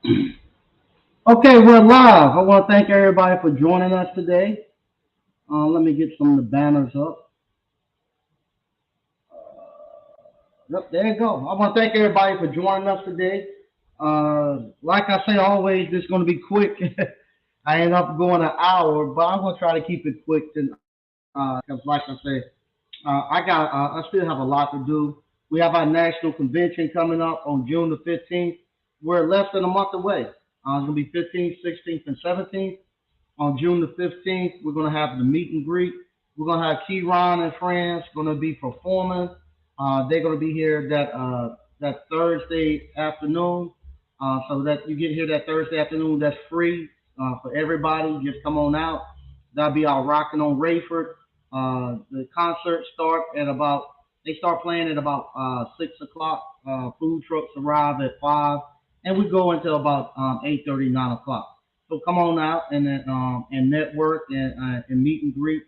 Okay, we're live. I want to thank everybody for joining us today. Let me get some of the banners up. Yep, there you go. I want to thank everybody for joining us today. Like I say always, this is going to be quick. I end up going an hour, but I'm going to try to keep it quick. Because like I said, I still have a lot to do. We have our national convention coming up on June the 15th. We're less than a month away. It's going to be 15th, 16th, and 17th. On June the 15th, we're going to have the meet and greet. We're going to have Keyron and friends going to be performing. They're going to be here that Thursday afternoon. So that you get here that Thursday afternoon, that's free for everybody. Just come on out. That'll be our Rocking on Rayford. The concert start at about they start playing at about 6 o'clock. Food trucks arrive at 5, and we go until about 8:30, 9 o'clock. So come on out and network and meet and greet.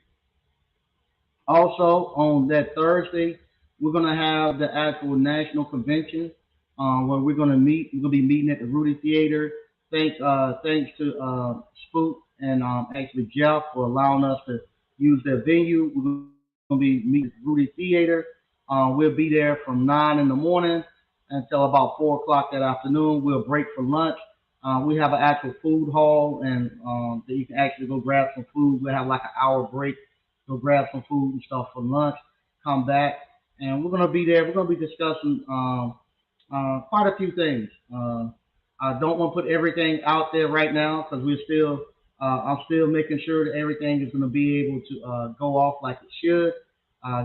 Also on that Thursday, we're gonna have the actual national convention where we're gonna meet. We're gonna be meeting at the Rudy Theater. Thanks to Spook and actually Jeff for allowing us to use their venue. We're gonna be meeting at Rudy Theater. We'll be there from 9 in the morning until about 4 o'clock that afternoon. We'll break for lunch. We have an actual food hall, and that you can actually go grab some food. We'll have like an hour break, go grab some food and stuff for lunch. Come back, and we're gonna be there. We're gonna be discussing quite a few things. I don't want to put everything out there right now because we're still. I'm still making sure that everything is going to be able to go off like it should.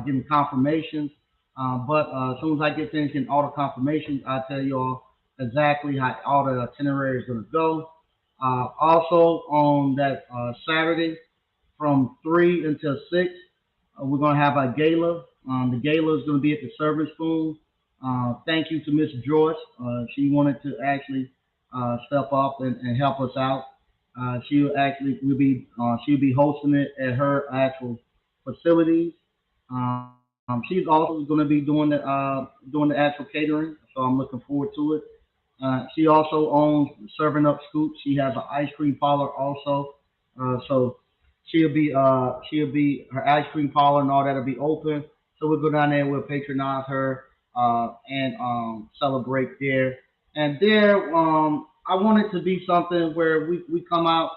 Getting confirmations. But as soon as I get things in auto confirmations, I'll tell you all exactly how all the itinerary is going to go. Also, on that Saturday from 3 until 6, we're going to have a gala. The gala is going to be at the Service Spoon. Thank you to Miss Joyce. She wanted to actually step up and help us out. She'll be hosting it at her actual facilities. She's also going to be doing the actual catering, so I'm looking forward to it. She also owns Serving Up Scoop. She has an ice cream parlor also, so she'll be her ice cream parlor and all that'll be open. So we'll go down there, we'll patronize her and celebrate there. And there, I want it to be something where we come out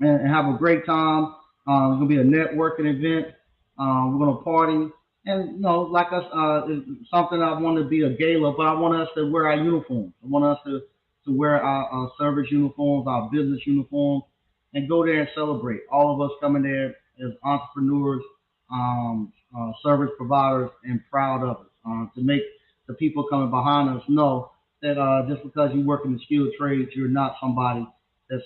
and have a great time. It's gonna be a networking event. We're gonna party, and like us, it's something I want to be a gala, but I want us to wear our uniforms. I want us to wear our service uniforms, our business uniforms, and go there and celebrate. All of us coming there as entrepreneurs, service providers, and proud of it. To make the people coming behind us know that just because you work in the skilled trades, you're not somebody that's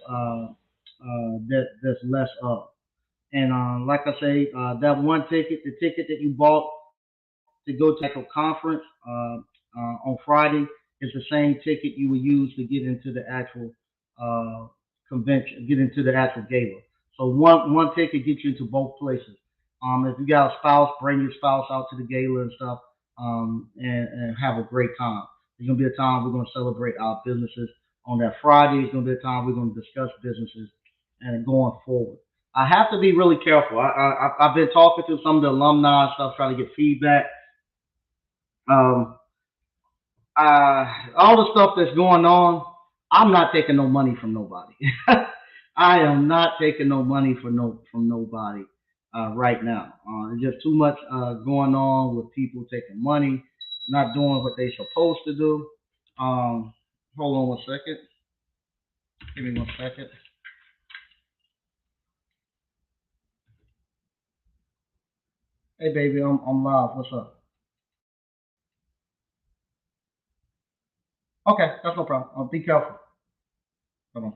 that's less of. And like I say, that one ticket, the ticket that you bought to go to the actual conference on Friday, is the same ticket you would use to get into the actual uh, convention, get into the actual gala. So one ticket gets you into both places. If you got a spouse, bring your spouse out to the gala and stuff, and have a great time. It's gonna be a time we're gonna celebrate our businesses on that Friday. It's gonna be a time we're gonna discuss businesses and going forward. I have to be really careful. I've been talking to some of the alumni and stuff, trying to get feedback. Um, all the stuff that's going on, I'm not taking no money from nobody. I am not taking no money from nobody right now. There's just too much going on with people taking money, not doing what they're supposed to do. Um, hold on one second. Give me one second. Hey baby, I'm live. What's up? Okay, that's no problem. Be careful. Hold on.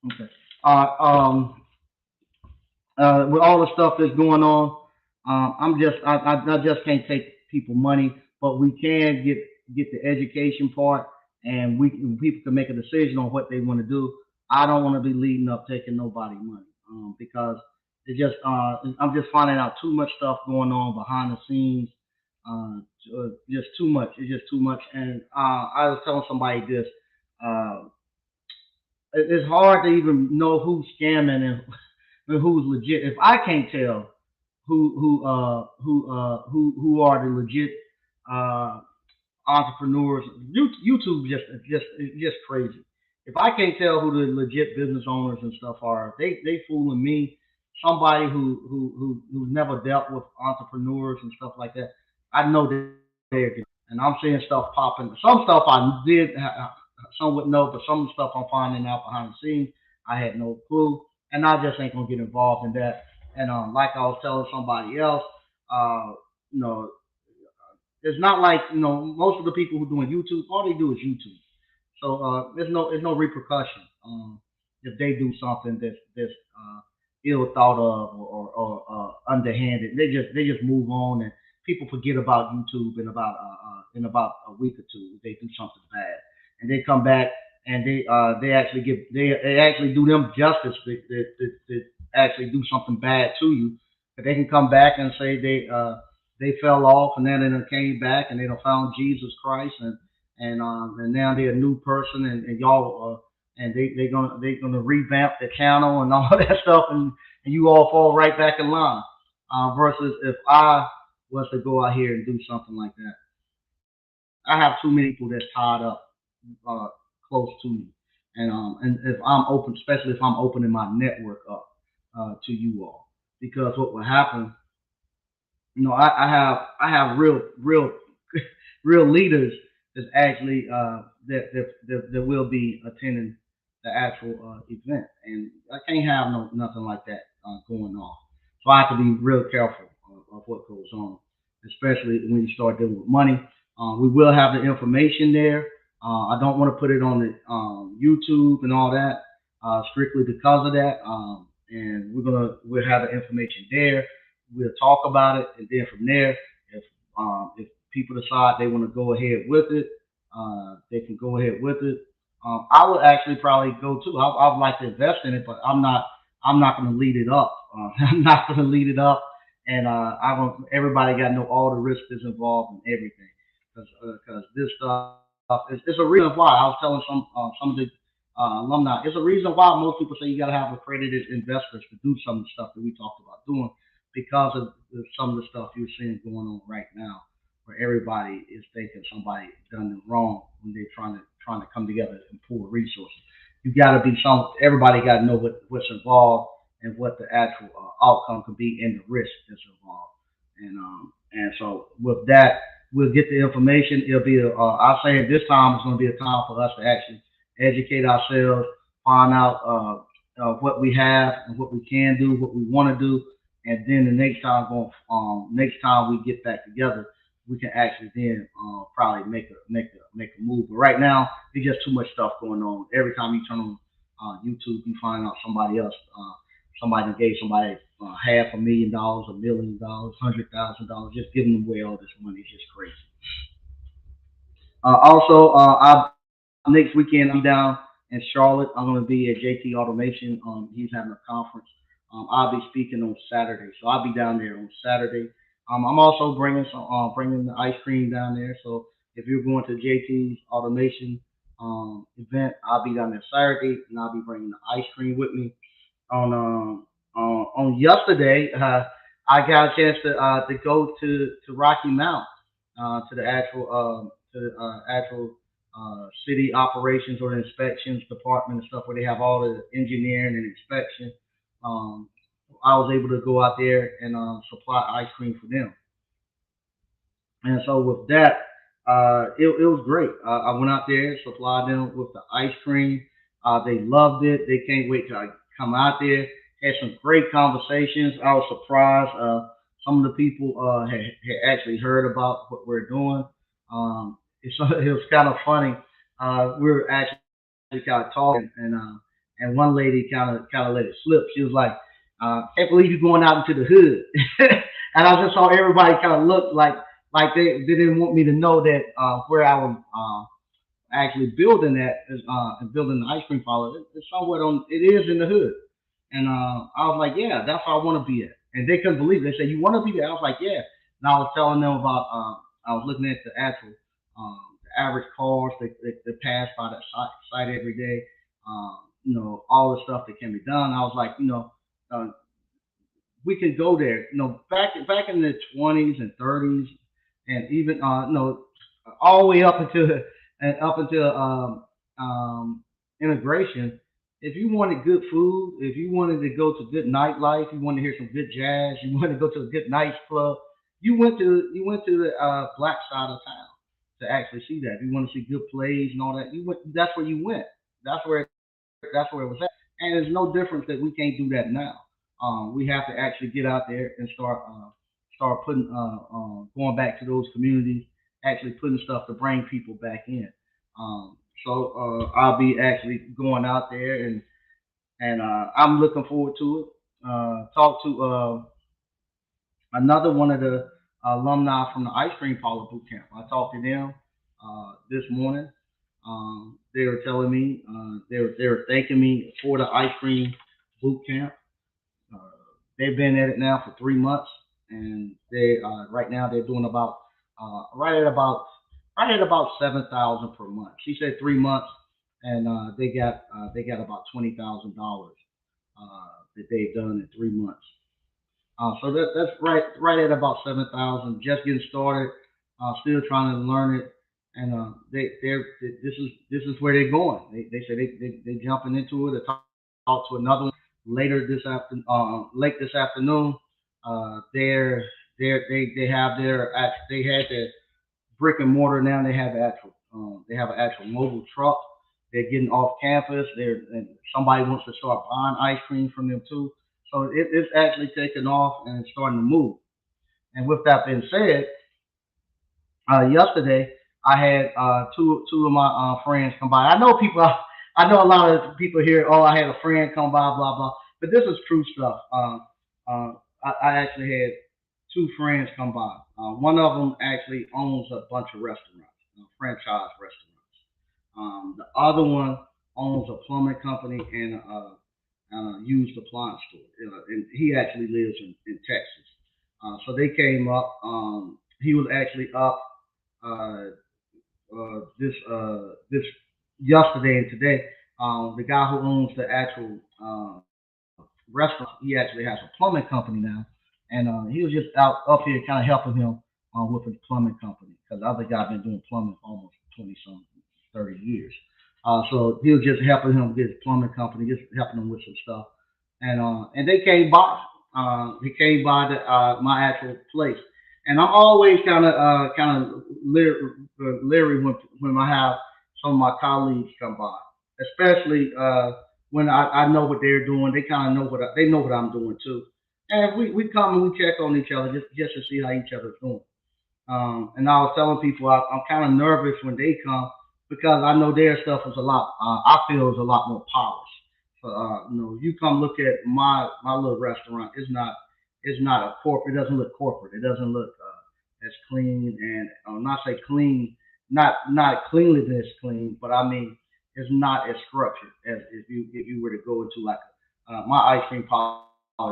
Okay. Uh, um, with all the stuff that's going on, I just can't take people money, but we can get the education part, and people can make a decision on what they want to do. I don't want to be leading up taking nobody money, because I'm just finding out too much stuff going on behind the scenes. Uh, just too much. It's just too much. And I was telling somebody this. Uh, it's hard to even know who's scamming and who's legit. If I can't tell who are the legit uh, entrepreneurs, YouTube just crazy. If I can't tell who the legit business owners and stuff are, they fooling me. Somebody who never dealt with entrepreneurs and stuff like that, I know they're good. And I'm seeing stuff popping. Some stuff I did somewhat know, but some stuff I'm finding out behind the scenes, I had no clue, and I just ain't gonna get involved in that. And like I was telling somebody else, uh, you know, it's not like most of the people who doing YouTube, all they do is YouTube. So there's no repercussion if they do something that's ill thought of or underhanded. They just move on and people forget about YouTube in about a week or two. If they do something bad and they come back and they actually do them justice. They actually do something bad to you, but they can come back and say they fell off and then they came back and they done found Jesus Christ and now they're a new person and y'all and they're gonna revamp the channel and all that stuff and you all fall right back in line. Versus if I was to go out here and do something like that, I have too many people that's tied up uh, close to me, and if I'm open, especially if I'm opening my network up to you all, because what will happen, I have real real leaders that's actually that will be attending the actual event, and I can't have nothing like that going on. So I have to be real careful of what goes on, especially when you start dealing with money. We will have the information there. I don't want to put it on the YouTube and all that strictly because of that. And we'll have the information there. We'll talk about it, and then from there, if people decide they want to go ahead with it, they can go ahead with it. I would actually probably go too. I'd like to invest in it, but I'm not going to lead it up. I'm not going to lead it up, and I don't. Everybody got to know all the risks that's involved and everything, because this stuff it's a reason why. I was telling some of the alumni. It's a reason why most people say you got to have accredited investors to do some of the stuff that we talked about doing because of some of the stuff you're seeing going on right now, where everybody is thinking somebody done them wrong when they're trying to come together and pool resources. You got to be some. Everybody got to know what's involved and what the actual outcome could be and the risk that's involved. And so with that, we'll get the information. It'll be I say at this time it's going to be a time for us to actually educate ourselves, find out what we have and what we can do, what we want to do, and then the next time we get back together, we can actually then probably make a move. But right now, there's just too much stuff going on. Every time you turn on YouTube, you find out somebody gave somebody $500,000, $1 million, $100,000, just giving them away all this money. It's just crazy. Also, next weekend I'm down in Charlotte. I'm going to be at JT Automation. He's having a conference. I'll be speaking on Saturday, so I'll be down there on Saturday. I'm also bringing the ice cream down there. So if you're going to JT's Automation event, I'll be down there Saturday, and I'll be bringing the ice cream with me on yesterday, I got a chance to go to Rocky Mount to the actual city operations or the inspections department and stuff where they have all the engineering and inspection. Um, I was able to go out there and supply ice cream for them. And so with that, it was great. I went out there, supplied them with the ice cream. They loved it. They can't wait to come out there. Had some great conversations. I was surprised. Some of the people had actually heard about what we're doing. It was kind of funny. We were actually kind of talking, and one lady kind of let it slip. She was like, "Can't believe you're going out into the hood." And I just saw everybody kind of look like they didn't want me to know that where I was actually building that is and building the ice cream parlor. It's somewhere on. It is in the hood, and I was like, yeah, that's where I want to be at. And they couldn't believe it. They said, you want to be there? I was like, yeah. And I was telling them about. I was looking at the average cars that pass by that site every day. All the stuff that can be done. I was like, uh, we can go there. Back in the 20s and 30s, and even all the way up until integration. If you wanted good food, if you wanted to go to good nightlife, you wanted to hear some good jazz, you wanted to go to a good nightclub, you went to the black side of town to actually see that. If you want to see good plays and all that, you went. That's where you went. That's where it was at. And there's no difference that we can't do that now. We have to actually get out there and start putting going back to those communities, actually putting stuff to bring people back in. I'll be actually going out there, and I'm looking forward to it. Talk to another one of the alumni from the ice cream parlor boot camp. I talked to them this morning. They were telling me they were thanking me for the ice cream boot camp. Uh, they've been at it now for 3 months, and they right now they're doing about right at about 7,000 per month. She said 3 months, and they got about $20,000 that they've done in 3 months. So that's right at about 7,000. Just getting started, still trying to learn it, and this is where they're going. They say they jumping into it. I talk to another one late this afternoon. They have they had their brick and mortar now. They have an actual mobile truck. They're getting off campus. And somebody wants to start buying ice cream from them too. So it's actually taking off and it's starting to move. And with that being said, yesterday I had two of my friends come by. I know people. I know a lot of people here. Oh, I had a friend come by, blah blah. But this is true stuff. I actually had two friends come by. One of them actually owns a bunch of restaurants, franchise restaurants. The other one owns a plumbing company and a used appliance store, and he actually lives in Texas. So they came up. He was actually up uh, this yesterday and today. The guy who owns the actual restaurant, he actually has a plumbing company now, and he was just out up here kind of helping him with his plumbing company because the other guy been doing plumbing for almost 20 some 30 years. So he was just helping him get his plumbing company, just helping him with some stuff, and they came by. He came by my actual place, and I'm always kind of leery when I have some of my colleagues come by, especially when I know what they're doing. They kind of know they know what I'm doing too, and we come and we check on each other just to see how each other's doing. And I was telling people I'm kind of nervous when they come because I know their stuff is a lot. I feel is a lot more polished. So you come look at my little restaurant. It's not a corporate. It doesn't look corporate. It doesn't look as clean and not say clean, not cleanliness clean, but I mean it's not as structured as if you were to go into like my ice cream parlor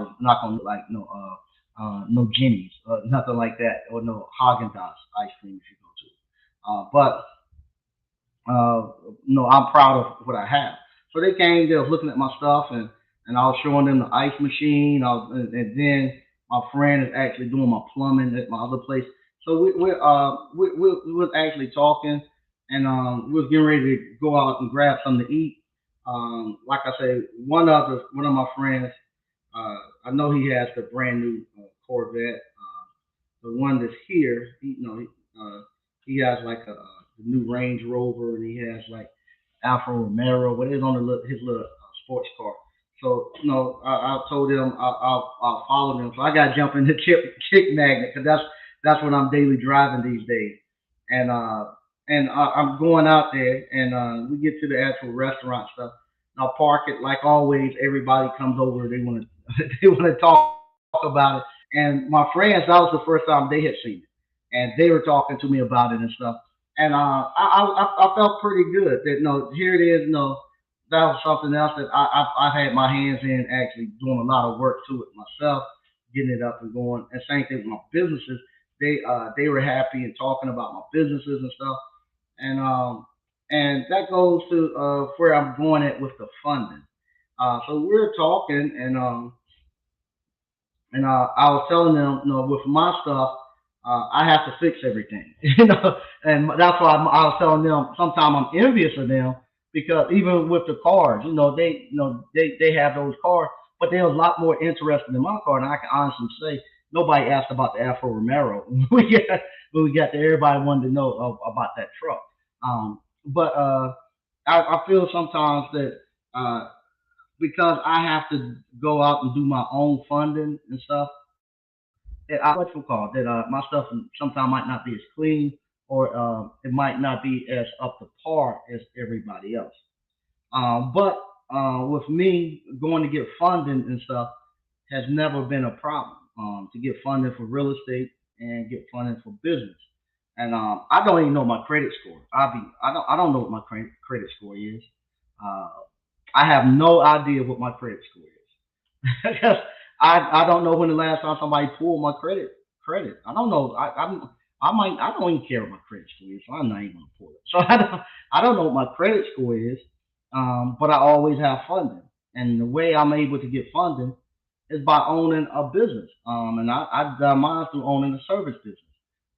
is not gonna look like no Jenny's, nothing like that, or no Haagen Dazs ice cream if you go to. But uh, no, I'm proud of what I have. So they came, they was looking at my stuff, and I was showing them the ice machine. And then my friend is actually doing my plumbing at my other place. So we was actually talking, and we was getting ready to go out and grab something to eat. Like I said, one of my friends, I know he has the brand new Corvette. The one that's here, he has like the new Range Rover, and he has like Alfa Romero, what is on his little sports car. So I told him I'll follow them. So I got to jump in the chick magnet because that's what I'm daily driving these days. And I'm going out there, and we get to the actual restaurant stuff. And I'll park it like always. Everybody comes over. They want to they want to talk about it. And my friends, that was the first time they had seen it, and they were talking to me about it and stuff. And I felt pretty good that here it is. No, that was something else that I've had my hands in actually doing a lot of work to it myself, getting it up and going. And same thing with my businesses. they were happy and talking about my businesses and stuff, and that goes to where I'm going at with the funding. So we're talking, and I was telling them, with my stuff, I have to fix everything, and that's why I was telling them. Sometimes I'm envious of them because even with the cars, they have those cars, but they're a lot more interested in my car, and I can honestly say nobody asked about the Alfa Romero. When we got there, everybody wanted to know about that truck. But I feel sometimes that because I have to go out and do my own funding and stuff, that I what you call that my stuff sometimes might not be as clean, or it might not be as up to par as everybody else. But with me going to get funding and stuff has never been a problem. To get funding for real estate and get funding for business. And I don't even know my credit score. I don't know what my credit score is. Uh, I have no idea what my credit score is. Because I don't know when the last time somebody pulled my credit. I don't know. I don't even care what my credit score is, so I'm not even gonna pull it. So I don't know what my credit score is. But I always have funding, and the way I'm able to get funding is by owning a business. And I've done mine through owning a service business,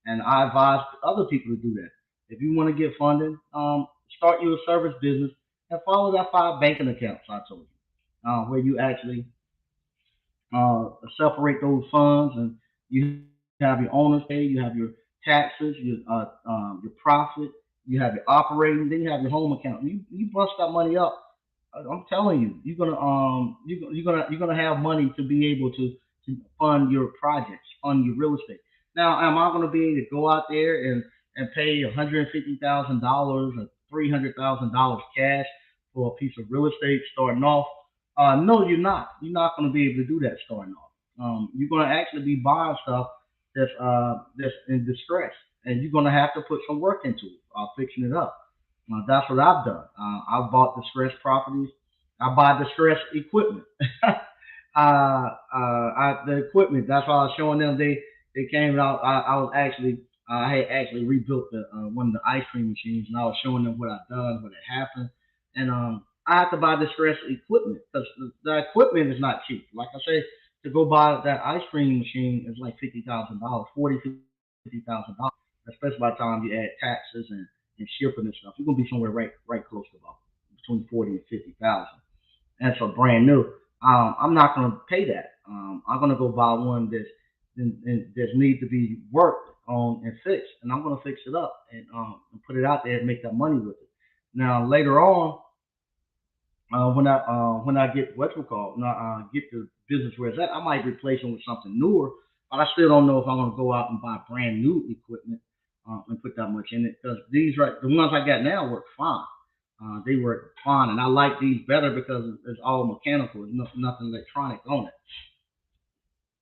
and I advise other people to do that. If you want to get funding, start your service business and follow that five banking accounts I told you, where you actually separate those funds, and you have your owner's pay, you have your taxes, your profit, you have your operating, then you have your home account. You bust that money up. I'm telling you, you're gonna have money to be able to fund your projects, fund your real estate. Now, am I gonna be able to go out there and pay $150,000 or $300,000 cash for a piece of real estate starting off? No, you're not. You're not gonna be able to do that starting off. You're gonna actually be buying stuff that's in distress, and you're gonna have to put some work into it, fixing it up. That's what I've done. I've bought distressed properties. I buy distressed equipment. The equipment. That's why I was showing them. They came out. I was actually I had actually rebuilt one of the ice cream machines, and I was showing them what I've done, what had happened, and I have to buy distressed equipment because the equipment is not cheap. Like I say, to go buy that ice cream machine is like $50,000, 50,000 dollars, especially by the time you add taxes and shipping and stuff. You're gonna be somewhere right close to about between 40 and 50,000. And so brand new. I'm not gonna pay that. I'm gonna go buy one that needs to be worked on and fixed, and I'm gonna fix it up and put it out there and make that money with it. Now later on, when I get what we call when I get the business where it's at, I might replace them with something newer. But I still don't know if I'm gonna go out and buy brand new equipment and put that much in it because the ones I got now work fine. They work fine, and I like these better because it's all mechanical. There's nothing electronic on it.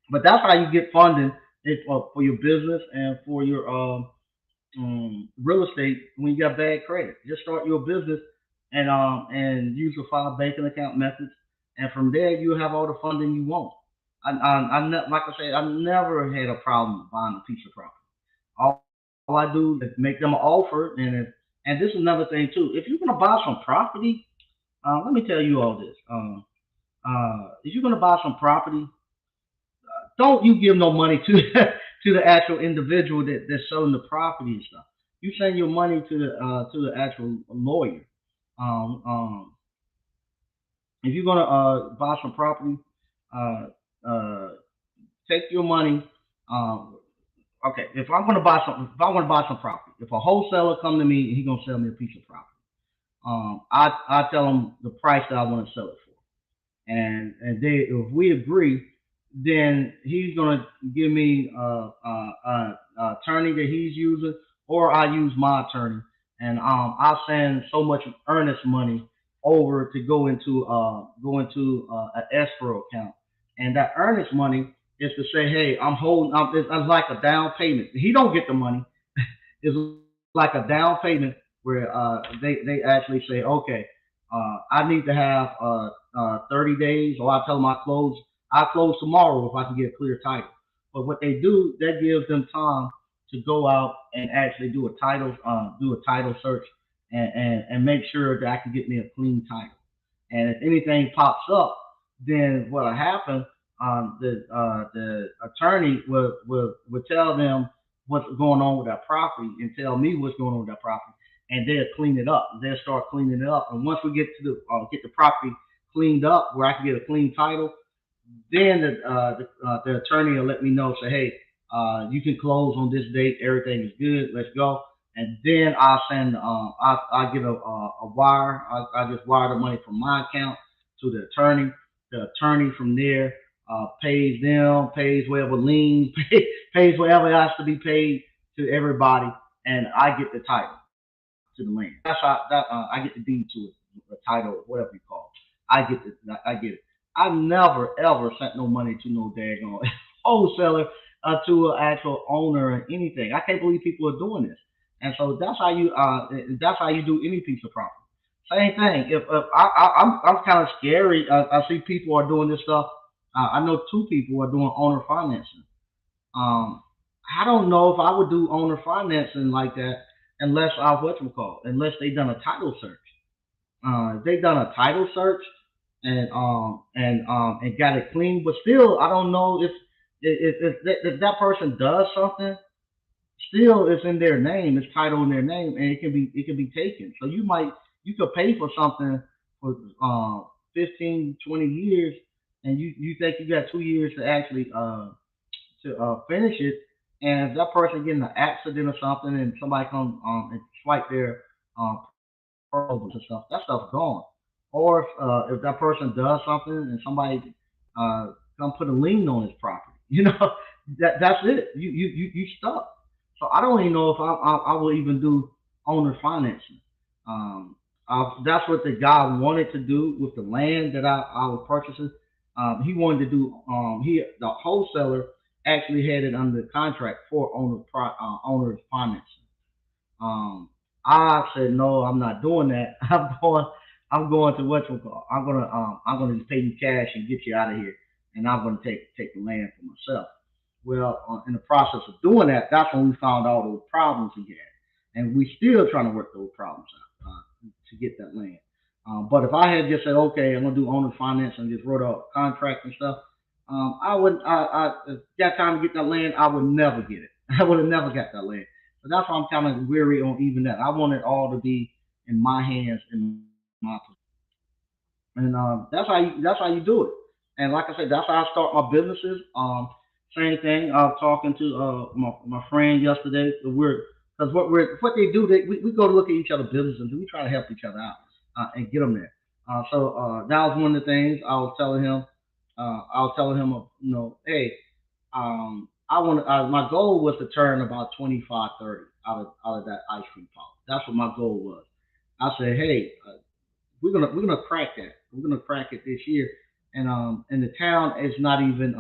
But that's how you get funding for your business and for your real estate when you got bad credit. Just start your business and use the five banking account methods, and from there you'll have all the funding you want. Like I said, I never had a problem buying a piece of property. All I do is make them an offer, and this is another thing too. If you're gonna buy some property, let me tell you all this. If you're gonna buy some property, don't you give no money to to the actual individual that's selling the property and stuff. You send your money to the actual lawyer. Um, um, if you're gonna buy some property, uh, uh, take your money. Um, okay, if I want to buy some property, if a wholesaler come to me and he gonna sell me a piece of property, I tell him the price that I want to sell it for. And if we agree, then he's gonna give me attorney that he's using, or I use my attorney, and I send so much earnest money over to go into an escrow account, and that earnest money is to say, hey, I'm holding. It's like a down payment. He don't get the money. It's like a down payment where they actually say, okay, I need to have 30 days, or I tell them I close tomorrow if I can get a clear title. But what they do, that gives them time to go out and actually do a title search, and make sure that I can get me a clean title. And if anything pops up, then what'll happen? The attorney will tell them what's going on with that property and tell me what's going on with that property, and they'll clean it up. They'll start cleaning it up, and once we get the property cleaned up, where I can get a clean title, then the attorney will let me know, say, hey, you can close on this date. Everything is good. Let's go. And then I get a wire. I just wire the money from my account to the attorney. The attorney from there pays them, pays whatever liens, pays whatever has to be paid to everybody, and I get the title to the land. That's how I get the deed to it, the title, whatever you call it. I get it. I never ever sent no money to no daggone wholesaler, to an actual owner or anything. I can't believe people are doing this. And so that's how you do any piece of property. Same thing. If I'm kind of scary. I see people are doing this stuff. I know two people are doing owner financing. Um, I don't know if I would do owner financing like that unless I unless they done a title search. If they done a title search and got it clean, but still, I don't know if that person does something. Still, it's in their name. It's titled in their name, and it can be taken. So you could pay for something for 15, 20 years, and you think you got 2 years to actually finish it. And if that person get in an accident or something, and somebody come and swipe their pearls and stuff, that stuff's gone. Or if that person does something and somebody come put a lien on his property, that's it. You stuck. So I don't even know if I will even do owner financing. Um, that's what the guy wanted to do with the land that I was purchasing. He wanted to do. The wholesaler actually had it under contract for owner financing. Um, I said no, I'm not doing that. I'm going to what you call. I'm gonna just pay you cash and get you out of here, and I'm gonna take the land for myself. Well, in the process of doing that, that's when we found all those problems he had, and we still trying to work those problems out to get that land. But if I had just said, okay, I'm gonna do owner finance and just wrote a contract and stuff, I would, if that time to get that land, I would never get it. I would have never got that land. So that's why I'm kind of weary on even that. I want it all to be in my hands, in my possession. And that's how you do it. And like I said, that's how I start my businesses. Same thing. I was talking to my friend yesterday. Because what they do, we go to look at each other's businesses and we try to help each other out and get them there. So that was one of the things I was telling him. Hey, my goal was to turn about 25, 30 out of that ice cream pop. That's what my goal was. I said, hey, we're gonna crack that. We're gonna crack it this year, and the town is not even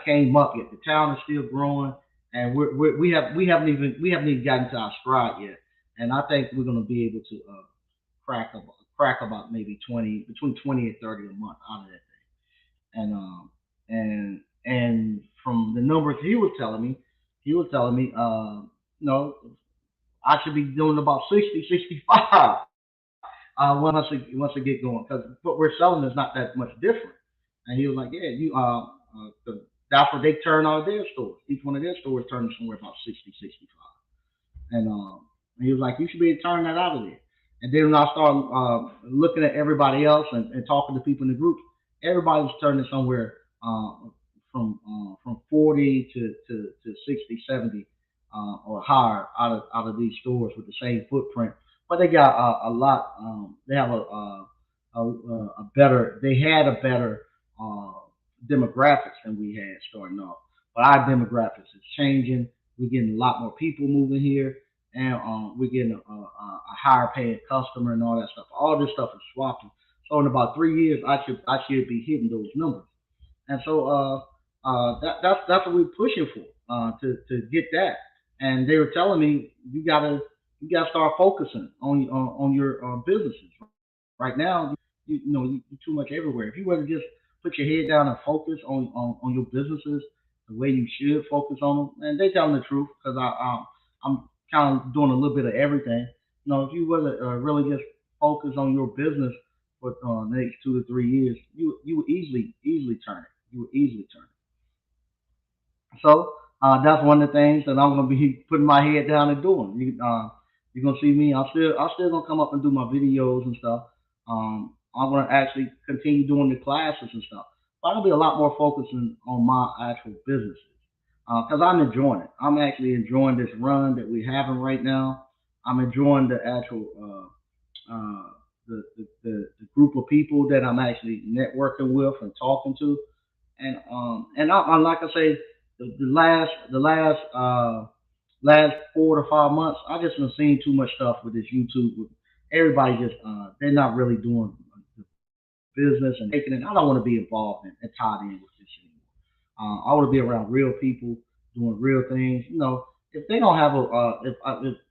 came up yet. The town is still growing, and we haven't even gotten to our stride yet. And I think we're gonna be able to crack about maybe 20 and 30 a month out of that thing. And from the numbers he was telling me, no, I should be doing about 60, 65 once I get going, because what we're selling is not that much different. And he was like, yeah, 'cause that's what they turn out of their stores. Each one of their stores turns somewhere about 60, 65. And he was like, you should be able to turn that out of there. And then when I started looking at everybody else and talking to people in the group, everybody's turning somewhere from 40 to 60, 70 or higher out of these stores with the same footprint. But they got a lot. They have a better. They had a better uh, demographics than we had starting off. But our demographics is changing. We're getting a lot more people moving here, and we're getting a higher paying customer and all that stuff. All this stuff is swapping. So in about 3 years, I should be hitting those numbers. And so that's what we're pushing for, to get that. And they were telling me you gotta start focusing on your businesses. Right now, you're too much everywhere. If you were to just put put your head down and focus on your businesses the way you should focus on them. And they telling the truth because I'm kind of doing a little bit of everything. If you were really just focus on your business for the next 2 to 3 years, you would easily turn it. You would easily turn it. So that's one of the things that I'm gonna be putting my head down and doing. You're gonna see me. I'm still gonna come up and do my videos and stuff. I'm gonna actually continue doing the classes and stuff. But I'm gonna be a lot more focusing on my actual businesses because I'm enjoying it. I'm actually enjoying this run that we're having right now. I'm enjoying the actual the group of people that I'm actually networking with and talking to and I like I say, the last 4 to 5 months, I just been seeing too much stuff with this YouTube. With everybody just they're not really doing the business and taking it. I don't want to be involved and tied in with this anymore. I want to be around real people doing real things. If they don't have if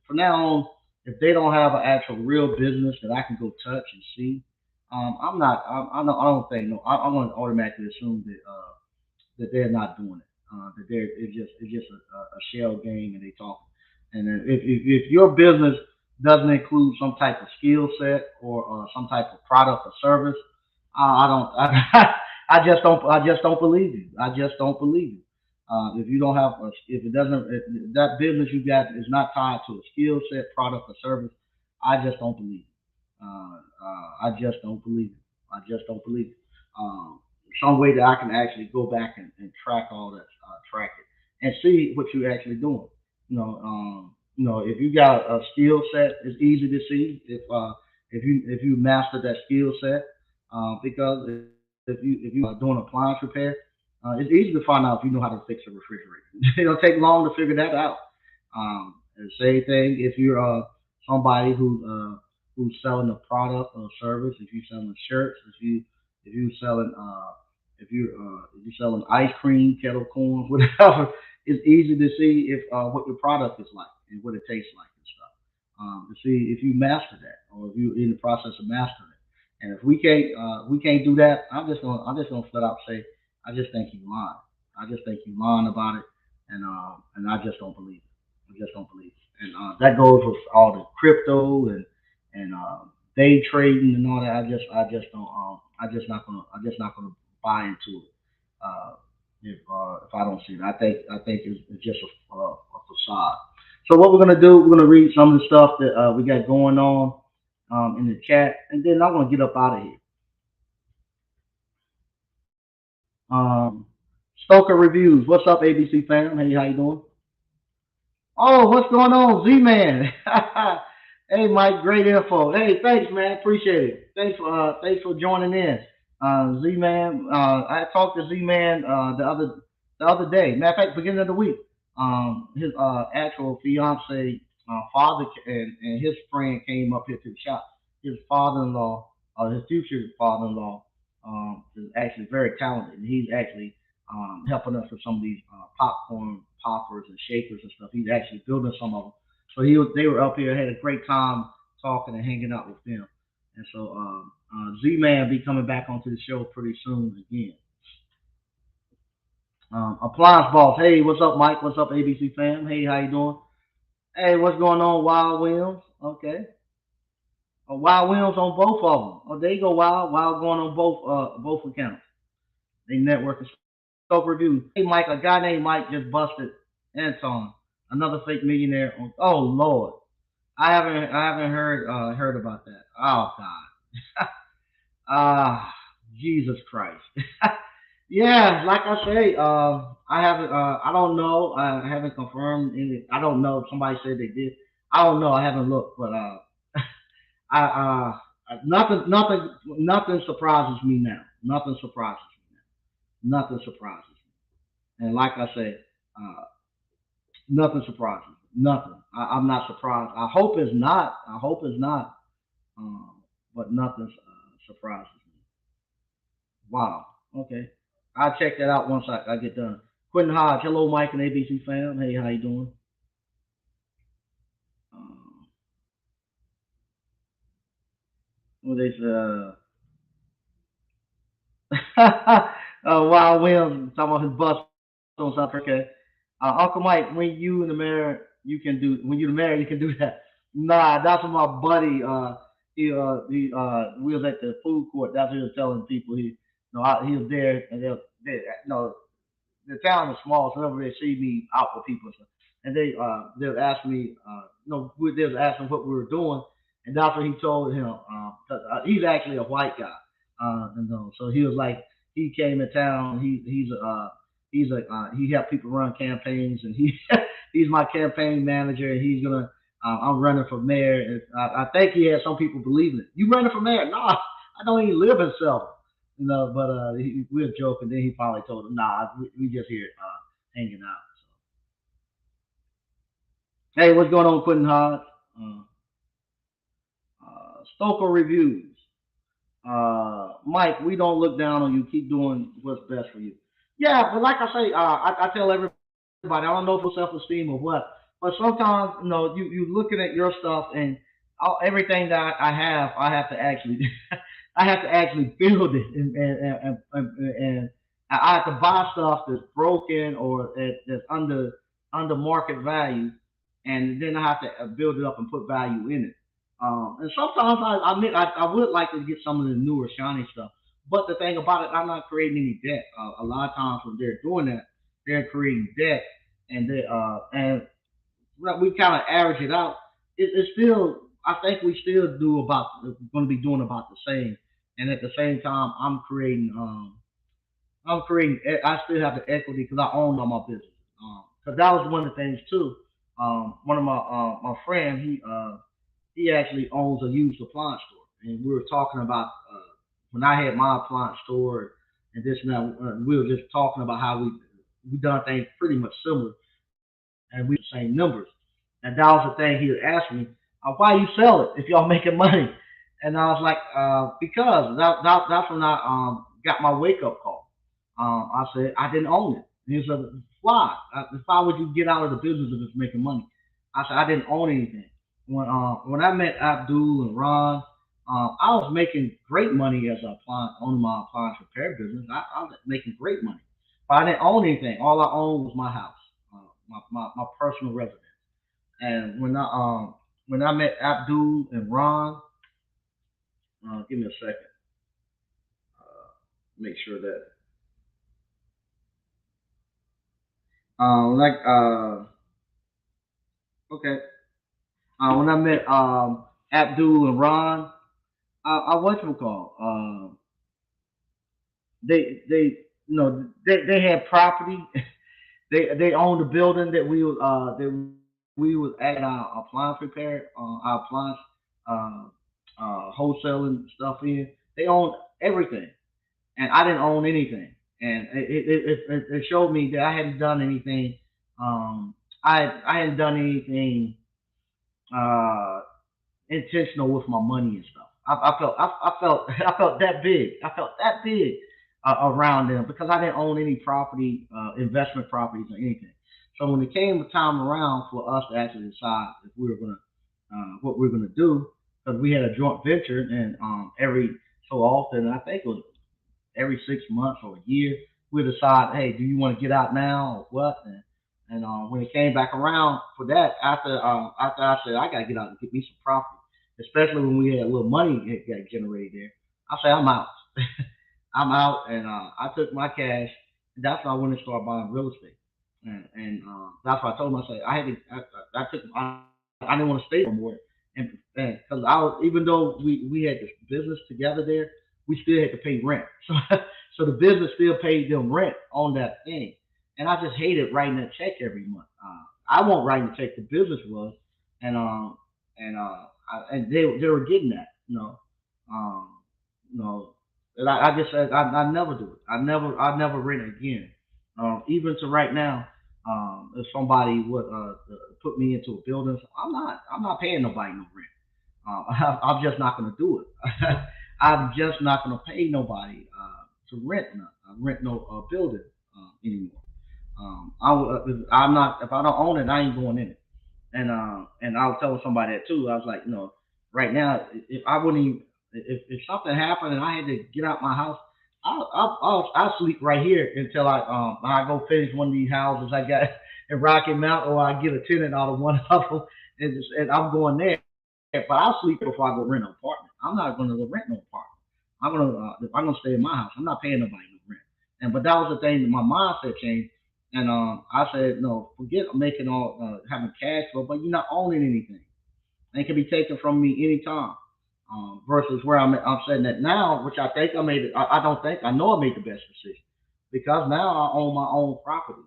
from now on, if they don't have an actual real business that I can go touch and see, I'm not. I don't think no. I'm going to automatically assume that they're not doing it. That it's just a shell game and they talk. And then if your business doesn't include some type of skill set or some type of product or service, I don't. I just don't believe you. I just don't believe you. If you don't have, if it doesn't, if that business you got is not tied to a skill set, product, or service, I just don't believe it. I just don't believe it. I just don't believe it. Some way that I can actually go back and track all that, track it, and see what you're actually doing. If you got a skill set, it's easy to see if you master that skill set. Because if you doing appliance repair, it's easy to find out if you know how to fix a refrigerator. It'll take long to figure that out. And same thing if you're somebody who's selling a product or a service. If you're selling shirts, if you selling if you're selling ice cream, kettle corn, whatever, it's easy to see if what your product is like and what it tastes like and stuff. To see if you master that or if you're in the process of mastering it. And if we can't do that, I'm just gonna flat out say I just think you lying. I just think you lying about it, and I just don't believe it. I just don't believe it. And that goes with all the crypto and day trading and all that. I just don't. I'm just not gonna buy into it. If I don't see it, I think it's just a facade. So what we're gonna do, we're gonna read some of the stuff that we got going on in the chat, and then I'm gonna get up out of here. Stoker reviews. What's up, ABC fam? Hey, how you doing? Oh, what's going on, Z Man? Hey, Mike, great info. Hey, thanks, man. Appreciate it. Thanks for joining in. Z Man, I talked to Z Man the other day. Matter of fact, beginning of the week. His actual fiance father and his friend came up here to the shop. His father-in-law, his future father-in-law, is actually very talented, and he's actually helping us with some of these popcorn poppers and shakers and stuff. He's actually building some of them. So they were up here, had a great time talking and hanging out with them. And so Z Man be coming back onto the show pretty soon again. Appliance Boss, hey, what's up, Mike? What's up, ABC fam? Hey, how you doing? Hey, what's going on, Wild Williams? Okay, Wild Williams on both of them. Oh, there you go, Wild going on both accounts. They networking stock reviews. Hey, Mike, a guy named Mike just busted Anton, another fake millionaire. Oh Lord, I haven't heard about that. Oh God, ah, Jesus Christ. Yeah, like I say, I haven't. I don't know. I haven't confirmed any. I don't know. Somebody said they did. I don't know. I haven't looked, but nothing surprises me now. Nothing surprises me now. Nothing surprises me. And like I said, uh, nothing surprises me. Nothing. I'm not surprised. I hope it's not. I hope it's not. But nothing surprises me. Wow. Okay. I'll check that out once I get done. Quentin Hodge. Hello, Mike and ABC fam. Hey, how you doing? Um, what they say? Wild Williams talking about his bus on something. Okay. Uncle Mike, when you in the mayor, you can do. When you the mayor, you can do that. Nah, that's what my buddy. We was at the food court. That's what he was telling people. He was there, and the town is small, so whenever they see me out with people, so, and they would ask me, they was asking what we were doing, and that's what he told him. 'Cause, he's actually a white guy, so he was like, he came in town. He helped people run campaigns, and he's my campaign manager, and he's gonna. I'm running for mayor, and I think he had some people believing it. You running for mayor? No, I don't even live in Selma. But we were joking. Then he finally told him, "Nah, we just here hanging out." So, hey, what's going on, Quentin Hodge? Uh, Stoker reviews. Mike, we don't look down on you. Keep doing what's best for you. Yeah, but like I say, I tell everybody, I don't know if it's self esteem or what, but sometimes you looking at your stuff and everything that I have to actually I have to actually build it and I have to buy stuff that's broken or that's under market value, and then I have to build it up and put value in it. And sometimes I admit I would like to get some of the newer shiny stuff, but the thing about it, I'm not creating any debt. A lot of times when they're doing that, they're creating debt, and we kind of average it out. It's still, I think we still do about going to be doing about the same, and at the same time, I still have the equity because I own all my business. Because that was one of the things too. One of my friend, he actually owns a used appliance store, and we were talking about when I had my appliance store and this and that. We were just talking about how we done things pretty much similar, and we the same numbers. And that was the thing he would ask me, why you sell it if y'all making money? And I was like, because that's when I got my wake up call. I said I didn't own it. And he said, why? Why would you get out of the business if it's making money? I said I didn't own anything. When I met Abdul and Ron, I was making great money as a appliance owning my appliance repair business. I was making great money, but I didn't own anything. All I owned was my house, my personal residence. And when I met Abdul and Ron, give me a second, make sure that like okay, when I met Abdul and Ron, I what you call they had property. They owned a building that we was at our appliance repair, our appliance uh, wholesaling stuff in. They owned everything, and I didn't own anything. And it showed me that I hadn't done anything. I hadn't done anything uh, intentional with my money and stuff. I felt that big. I felt that big around them because I didn't own any property, investment properties or anything. So when it came time around for us to actually decide if we were gonna what we were gonna do, because we had a joint venture, and every so often, I think it was every 6 months or a year, we decide, hey, do you want to get out now or what? And when it came back around for that, after I said I got to get out and get me some property, especially when we had a little money that got generated there, I said I'm out. I'm out, and I took my cash. And that's when I went and started buying real estate, and that's why I told him I said I had to. I didn't want to stay no more, and because I was even though we had this business together there, we still had to pay rent. So the business still paid them rent on that thing, and I just hated writing that check every month. I won't write the check. The business was, and and they were getting that, um, you know. And I just said I never do it. I never rent again. Even to right now, if somebody would put me into a building, I'm not paying nobody no rent. I'm just not going to do it. I'm just not going to pay nobody to rent no building anymore. I'm not if I don't own it, I ain't going in it. And I was telling somebody that too. I was like, right now, if I wouldn't even if something happened and I had to get out my house, I'll sleep right here until I go finish one of these houses I got in Rocky Mount, or I get a tenant out of one of them, and I'm going there. But I'll sleep there before I go rent an apartment. I'm not going to go rent no apartment. I'm gonna stay in my house. I'm not paying nobody no rent. And but that was the thing that my mindset changed, and I said no, forget making all having cash flow, but you're not owning anything, and it can be taken from me anytime. Versus where I'm sitting at now, which I think I made it. I don't think I know I made the best decision because now I own my own properties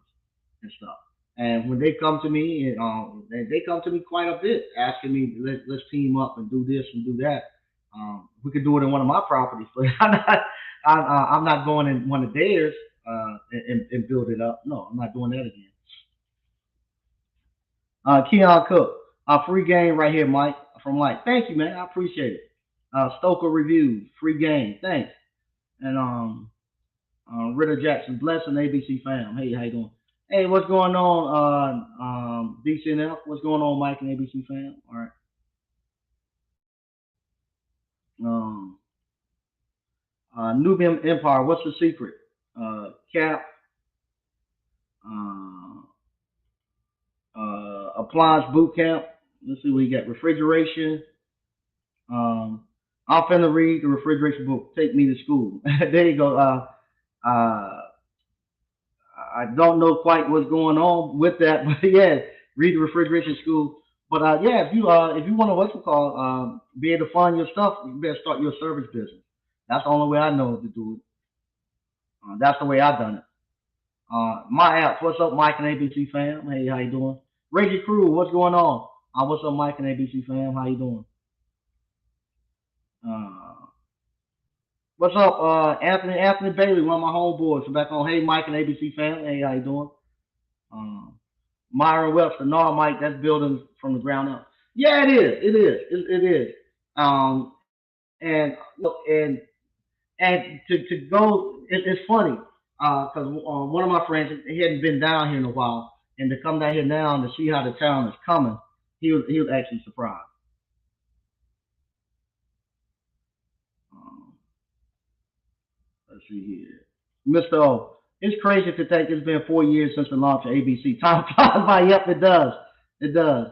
and stuff. And when they come to me, and they come to me quite a bit, asking me let's team up and do this and do that. We could do it in one of my properties, but I'm not going in one of theirs and build it up. No, I'm not doing that again. Keon Cook, free game right here, Mike from Mike. Thank you, man. I appreciate it. Stoker reviews, free game. Thanks. And Ritter Jackson, blessing ABC fam. Hey, how you doing? Hey, what's going on? DCNF, what's going on, Mike and ABC fam? All right. Um, Nubian Empire, what's the secret? Cap, uh, Appliance Boot Camp. Let's see what you got. Refrigeration. Um, I'm finna read the refrigeration book. Take me to school. There you go. Uh, I don't know quite what's going on with that, but yeah, read the refrigeration school. But yeah, if you want to what's it called, be able to fund your stuff, you better start your service business. That's the only way I know to do it. That's the way I done it. My apps, what's up, Mike and ABC fam? Hey, how you doing? Reggie Crew, what's going on? What's up, Mike and ABC fam? How you doing? Uh, what's up, Anthony Bailey, one of my homeboys from back on. Hey, Mike and ABC fam. Hey, how you doing? Um, Myron Webster, no, Mike, that's building from the ground up. Yeah, it is. It is. It is. And look, and to go, it's funny because one of my friends he hadn't been down here in a while, and to come down here now and to see how the town is coming, he was actually surprised. Um, let's see here, Mr. O. It's crazy to think it's been 4 years since the launch of ABC. Time flies by. Yep, it does. It does.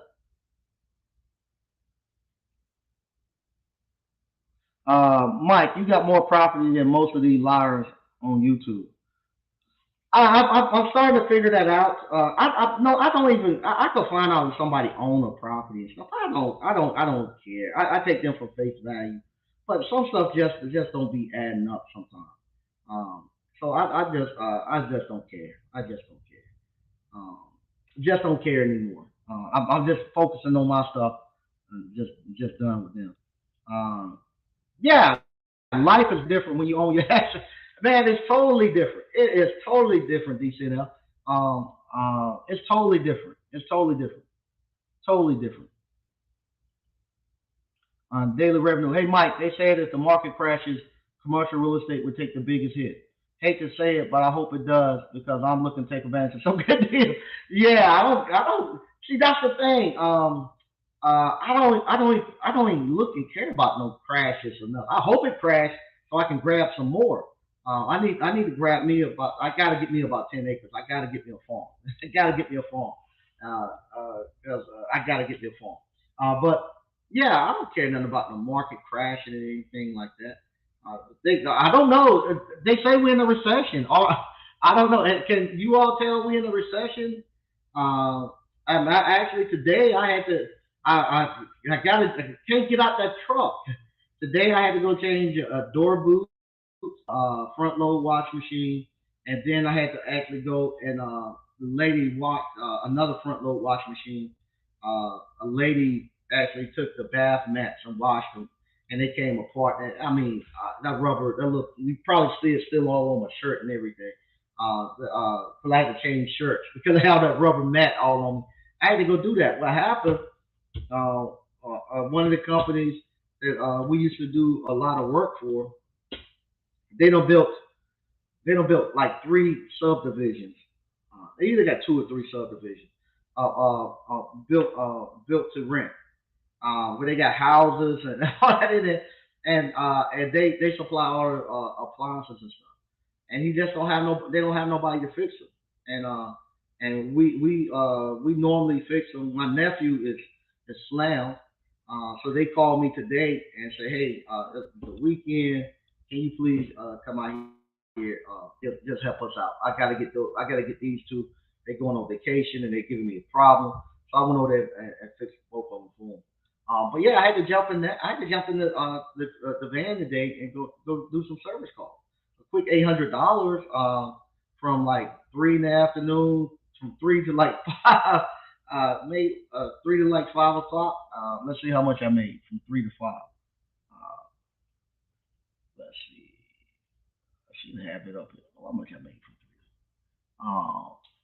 Mike, you got more property than most of these liars on YouTube. I'm starting to figure that out. No, I don't even. I can find out if somebody own a property and stuff. I don't care. I take them for face value, but some stuff just don't be adding up sometimes. Um, so I just don't care. I just don't care. Um, just don't care anymore. I'm just focusing on my stuff. And just done with them. Um, yeah, life is different when you own your action. Man, it's totally different. It is totally different, DCNL. It's totally different. It's totally different. Totally different. Daily revenue. Hey, Mike, they said if the market crashes, commercial real estate would take the biggest hit. Hate to say it, but I hope it does because I'm looking to take advantage of some good deals. Yeah, I don't. See, that's the thing. I don't even look and care about no crashes or nothing. I hope it crashes so I can grab some more. I need to grab me about. I gotta get me about 10 acres. I gotta get me a farm. I gotta get me a farm. I gotta get me a farm. But yeah, I don't care nothing about the market crashing or anything like that. I don't know. They say we're in a recession. Or I don't know. Can you all tell we're in a recession? Uh, actually today I had to. I got to. I can't get out that truck. Today I had to go change a door boot, front load wash machine, and then I had to actually go and the lady washed another front load wash machine. A lady actually took the bath mats and washed them, and they came apart. And, I mean, that rubber, that look, you probably see it still all on my shirt and everything. Cause I had to change shirts because I had that rubber mat all on me. I had to go do that. What happened? One of the companies that we used to do a lot of work for, they don't built they don't built like three subdivisions. They either got two or three subdivisions built to rent, where they got houses and all that in it, and they supply all appliances and stuff. and he just don't have no. They don't have nobody to fix them. And we normally fix them. My nephew is slammed, so they called me today and say, hey, it's the weekend. Can you please come out here? Just help us out. I gotta get these two. They going on vacation and they giving me a problem. So I went over there and fixed both of them for them. But yeah, I had to jump in that. I had to jump in the van today and go do some service calls. A quick $800 from like 3 in the afternoon, from 3 to like 5. Made 3 to like 5 o'clock. Let's see how much I made from 3 to 5. Uh, let's see. I should have it up here. How much I made from three?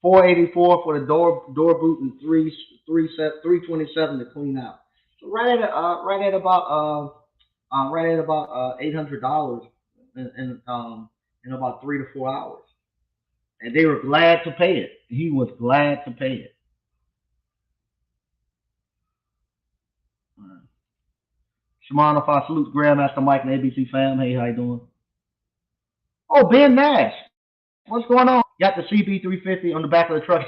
484 for the door boot and three 327 to clean out. So right at about $800 in about 3 to 4 hours, and they were glad to pay it. He was glad to pay it. Uh, Shimon, if I salute Grandmaster Mike and ABC fam, hey, how you doing? Oh, Ben Nash, what's going on? Got the CB350 on the back of the truck.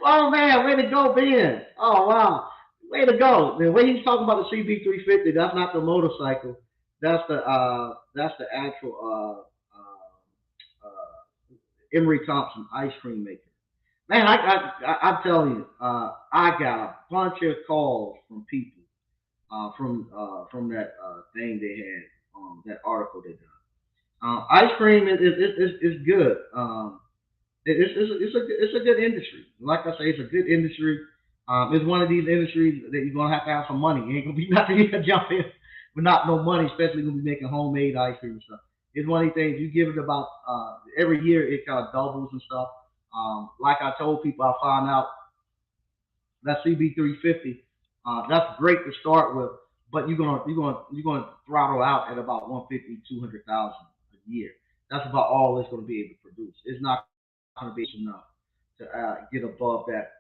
Oh man, way to go, Ben! Oh wow, way to go. The way he's talking about the CB350, that's not the motorcycle. That's the actual Emery Thompson ice cream maker. Man, I'm telling you, I got a bunch of calls from people from that thing they had, that article they done. Ice cream is good. It's a good industry. Like I say, it's a good industry. It's one of these industries that you're gonna have to have some money. It ain't gonna be nothing you can jump in with not no money, especially when we making homemade ice cream and stuff. It's one of these things you give it about every year it kind of doubles and stuff. Like I told people, I found out that CB350, that's great to start with, but you're gonna throttle out at about 150, 200,000 a year. That's about all it's gonna be able to produce. It's not gonna be enough to get above that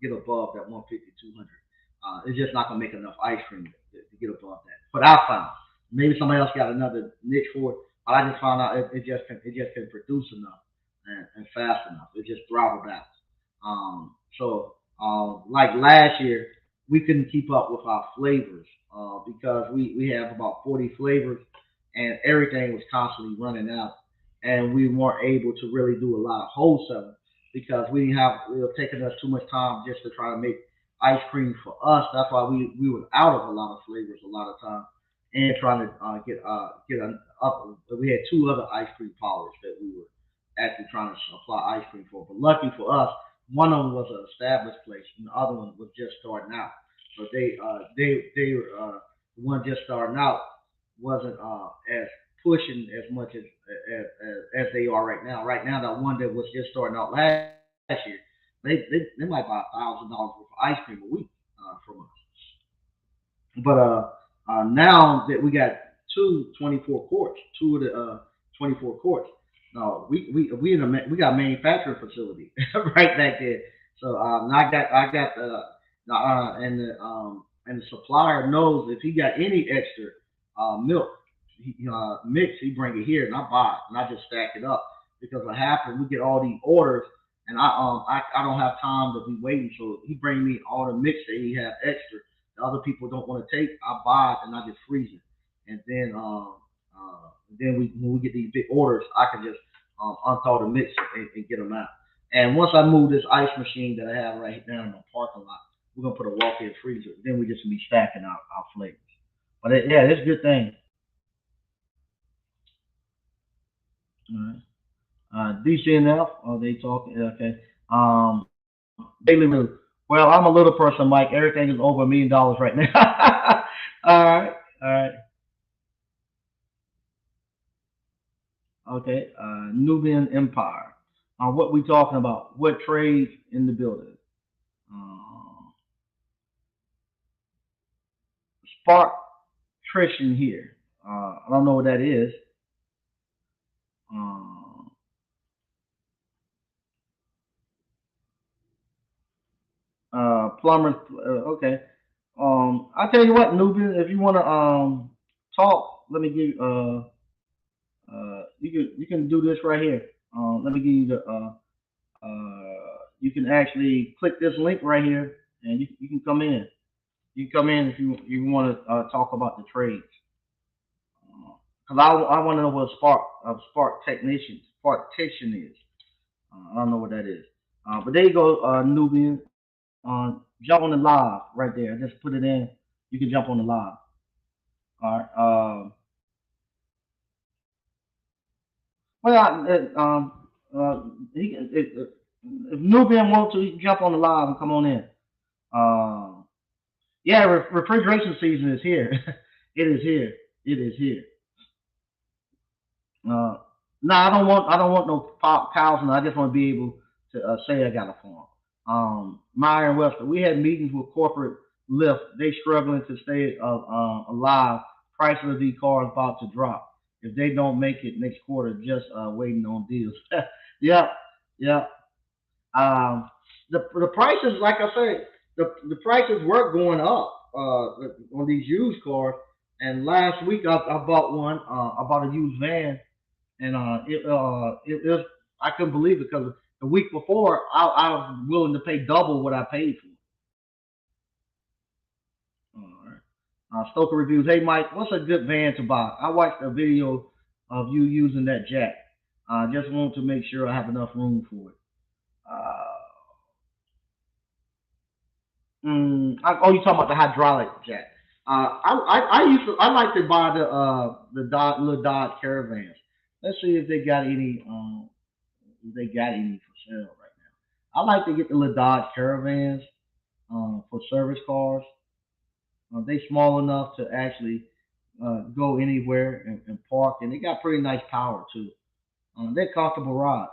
150, 200. It's just not gonna make enough ice cream to get above that. But I found maybe somebody else got another niche for it. But I just found out it just can produce enough and fast enough. It just throttled out. Like last year, we couldn't keep up with our flavors because we have about 40 flavors, and everything was constantly running out, and we weren't able to really do a lot of wholesaling because we didn't have it was taking us too much time just to try to make ice cream for us. That's why we were out of a lot of flavors a lot of times, and trying to get up. We had two other ice cream parlors that we were actually trying to supply ice cream for. But lucky for us, one of them was an established place, and the other one was just starting out. So they were the one just starting out wasn't as pushing as much as they are right now. Right now, that one that was just starting out last year, they might buy $1,000 worth of ice cream a week from us. But now that we got two 24 courts, two of the 24 courts. No, we got a manufacturing facility right back there. So I got and the supplier knows if he got any extra milk mix, he bring it here and I buy it and I just stack it up because what happens we get all these orders and I don't have time to be waiting. So he bring me all the mix that he have extra. The other people don't want to take. I buy it and I just freeze it, and then we when we get these big orders, I can just unthaw the mix and get them out. And once I move this ice machine that I have right now in the parking lot, we're gonna put a walk-in freezer. Then we just be stacking our flavors. But yeah, it's a good thing. All right. DCNF, are they talking? Okay. Daily News. Well, I'm a little person, Mike. Everything is over $1 million right now. All right. All right. Okay. Nubian Empire. What we talking about? What trades in the building? Uh, Spark Trition here. I don't know what that is. Uh, Plumbers. Okay. I tell you what, Nubian, if you want to talk, let me give. You can do this right here. Let me give you the you can actually click this link right here, and you can come in. You can come in if you want to talk about the trades. Because I want to know what a spark technician is. I don't know what that is. But there you go, Nubian. Jump on the live right there. Just put it in. You can jump on the live. All right. Well, uh, if Nubian wants to, he can jump on the live and come on in. Uh, yeah, refrigeration season is here. It is here. It is here. Uh, no, I don't want no cows, and I just want to be able to say I got a farm. Meyer and Webster, we had meetings with corporate lift. They struggling to stay alive. Prices of these cars about to drop. If they don't make it next quarter, just waiting on deals. Yeah, yeah. Um, the prices, like I said, the prices were going up on these used cars. And last week I bought one. I bought a used van, and it I couldn't believe it because the week before I was willing to pay double what I paid for it. All right. Stoker reviews. Hey Mike, what's a good van to buy? I watched a video of you using that jack. I just want to make sure I have enough room for it. Uh, oh, you talking about the hydraulic jack? I like to buy the little Dodge Caravans. Let's see if they got any for sale right now. I like to get the little Dodge Caravans for service cars. They small enough to actually go anywhere and park, and they got pretty nice power too. They're comfortable ride.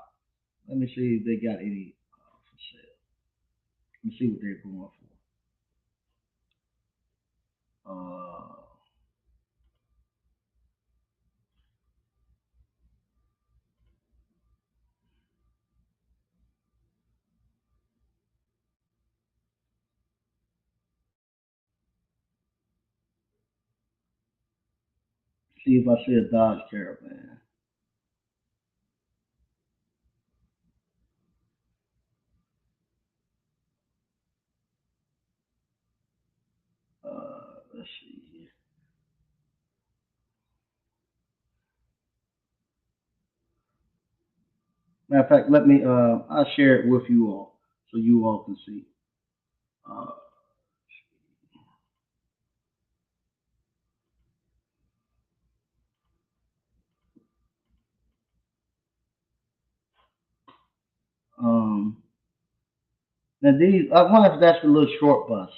Let me see if they got any for sale. Let me see what they're going for. See if I see a Dodge Caravan. Let's see here. Matter of fact, let me. I'll share it with you all so you all can see. Uh, um, now these, I wonder if that's the little short bus.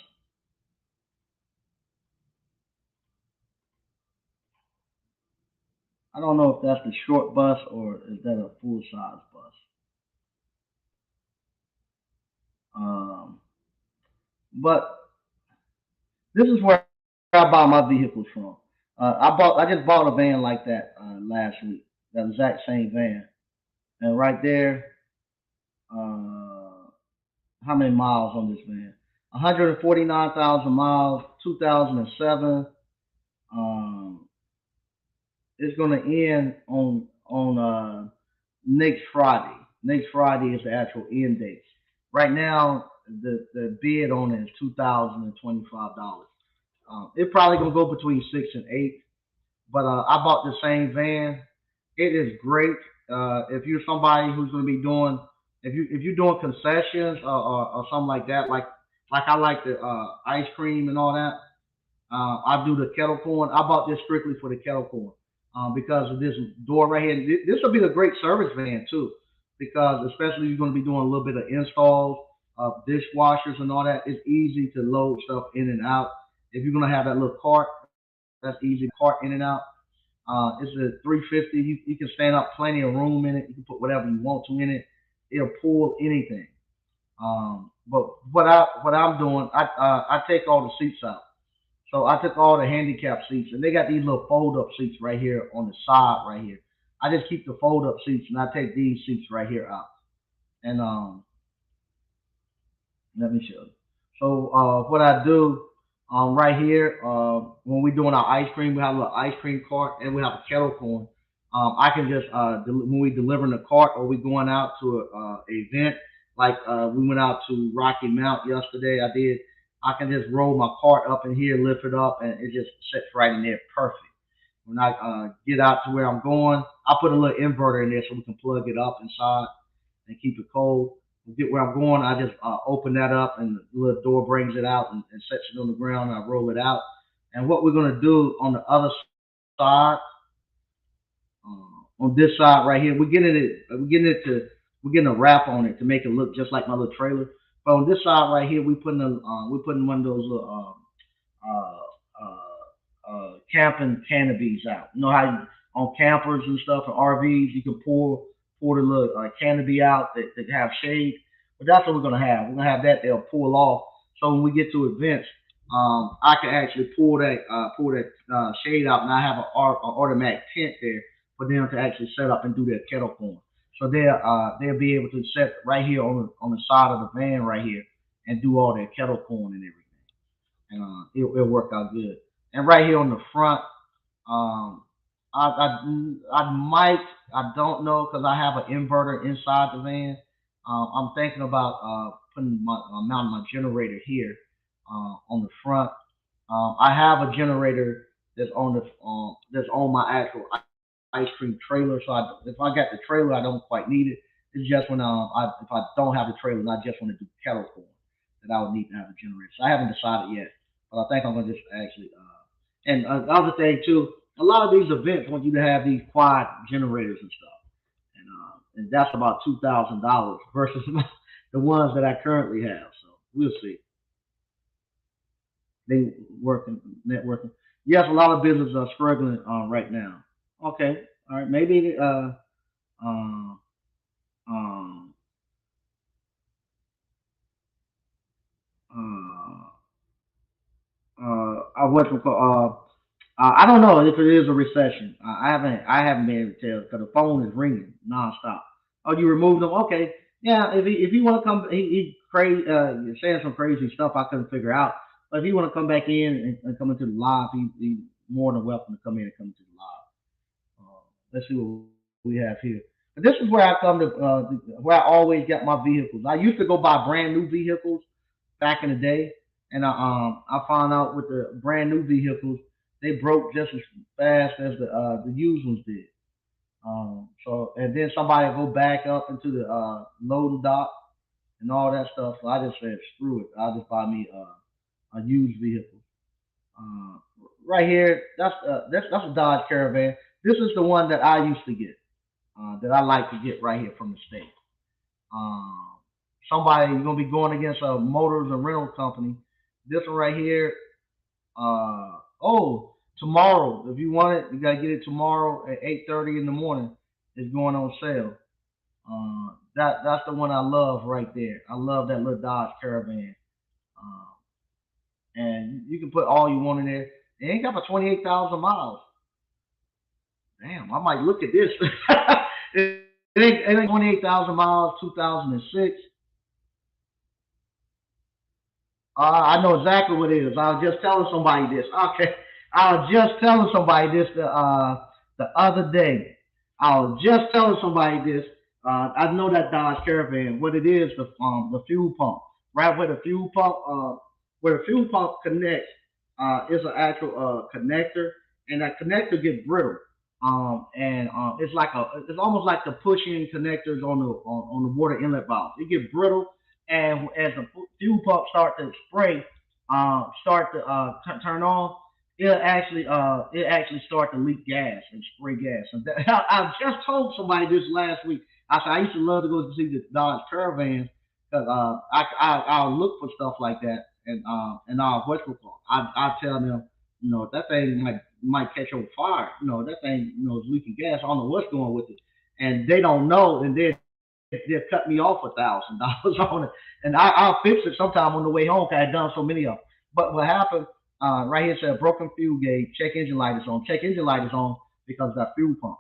I don't know if that's the short bus or is that a full size bus. Um, but this is where I buy my vehicles from. I just bought a van like that last week. That exact same van, and right there, uh, how many miles on this van? 149,000 miles, 2007. Um, it's going to end on next Friday. Next Friday is the actual end date. Right now, the bid on it is $2,025. It's probably gonna go between 6 and 8. But I bought the same van. It is great. If you're somebody who's going to be doing, if you're doing concessions or something like that, like I like the ice cream and all that. I do the kettle corn. I bought this strictly for the kettle corn because of this door right here. This will be a great service van too, because especially if you're going to be doing a little bit of installs of dishwashers and all that. It's easy to load stuff in and out. If you're going to have that little cart, that's easy cart in and out. It's a 350. You can stand up, plenty of room in it. You can put whatever you want to in it. It'll pull anything. But what I'm doing, I take all the seats out. So I took all the handicap seats, and they got these little fold up seats right here on the side right here. I just keep the fold up seats, and I take these seats right here out. And let me show you. So what I do right here, when we're doing our ice cream, we have a little ice cream cart and we have a kettle corn. I can just when we delivering the cart or we going out to a event, like we went out to Rocky Mount yesterday. I did. I can just roll my cart up in here, lift it up, and it just sits right in there, perfect. When I get out to where I'm going, I put a little inverter in there so we can plug it up inside and keep it cold. We get where I'm going, I just open that up and the little door brings it out and sets it on the ground. And I roll it out. And what we're gonna do on the other side, on this side right here, we're getting a wrap on it to make it look just like my little trailer. But on this side right here, we're putting one of those little camping canopies out. You know how on campers and stuff and RVs you can pour the little canopy out that have shade. But that's what we're gonna have. We're gonna have that they'll pull off. So when we get to events, I can actually pull that shade out, and I have an automatic tent there for them to actually set up and do their kettle corn. So they'll be able to set right here on the side of the van right here and do all their kettle corn and everything, and it'll work out good. And right here on the front, um, I might, I don't know, because I have an inverter inside the van. I'm thinking about putting mounting my generator here on the front. I have a generator that's on my actual ice cream trailer. So if I got the trailer, I don't quite need it. It's just when if I don't have the trailer and I just want to do kettle corn, that I would need to have a generator. So I haven't decided yet, but I think I'm gonna just actually. And the other thing too, a lot of these events want you to have these quad generators and stuff, and that's about $2,000 versus the ones that I currently have. So we'll see. They working networking. Yes, a lot of businesses are struggling right now. Okay, all right, maybe um, um, uh, what I don't know if it is a recession. I haven't been able to tell because the phone is ringing nonstop. Oh, you removed them? Okay, yeah. If he want to come, he crazy saying some crazy stuff I couldn't figure out. But if he want to come back in and come into the live, he more than welcome to come in and come into the live. Let's see what we have here. But this is where I come to where I always get my vehicles. I used to go buy brand new vehicles back in the day, and I found out with the brand new vehicles they broke just as fast as the used ones did. So and then somebody go back up into the loading dock and all that stuff. So I just said screw it. I'll just buy me a used vehicle. Uh, right here, that's a Dodge Caravan. This is the one that I used to get. That I like to get right here from the state. Um, Somebody you're gonna be going against a motors and rental company. This one right here. Oh, tomorrow. If you want it, you gotta get it tomorrow at 8:30 in the morning. It's going on sale. That's the one I love right there. I love that little Dodge Caravan. Uh, and you can put all you want in there. It ain't got but 28,000 miles. Damn, I might look at this. It ain't 28,000 miles, 2006. I know exactly what it is. I was just telling somebody this. Okay, I was just telling somebody this the other day. I was just telling somebody this. I know that Dodge Caravan. What it is, the fuel pump, right where the fuel pump connects, is an actual connector, and that connector gets brittle. And it's almost like the push-in connectors on the water inlet valve. It gets brittle, and as the fuel pump start to spray, start to turn on, it actually start to leak gas and spray gas. And that, I just told somebody this last week. I said I used to love to go see the Dodge Caravans because I'll look for stuff like that, and what's it called? I tell them, that thing might catch on fire. That thing is leaking gas. I don't know what's going with it, and they don't know, and they'll cut me off $1,000 on it, and I'll fix it sometime on the way home because I've done so many of them. But what happened? Right here said broken fuel gauge. Check engine light is on. Check engine light is on because of that fuel pump.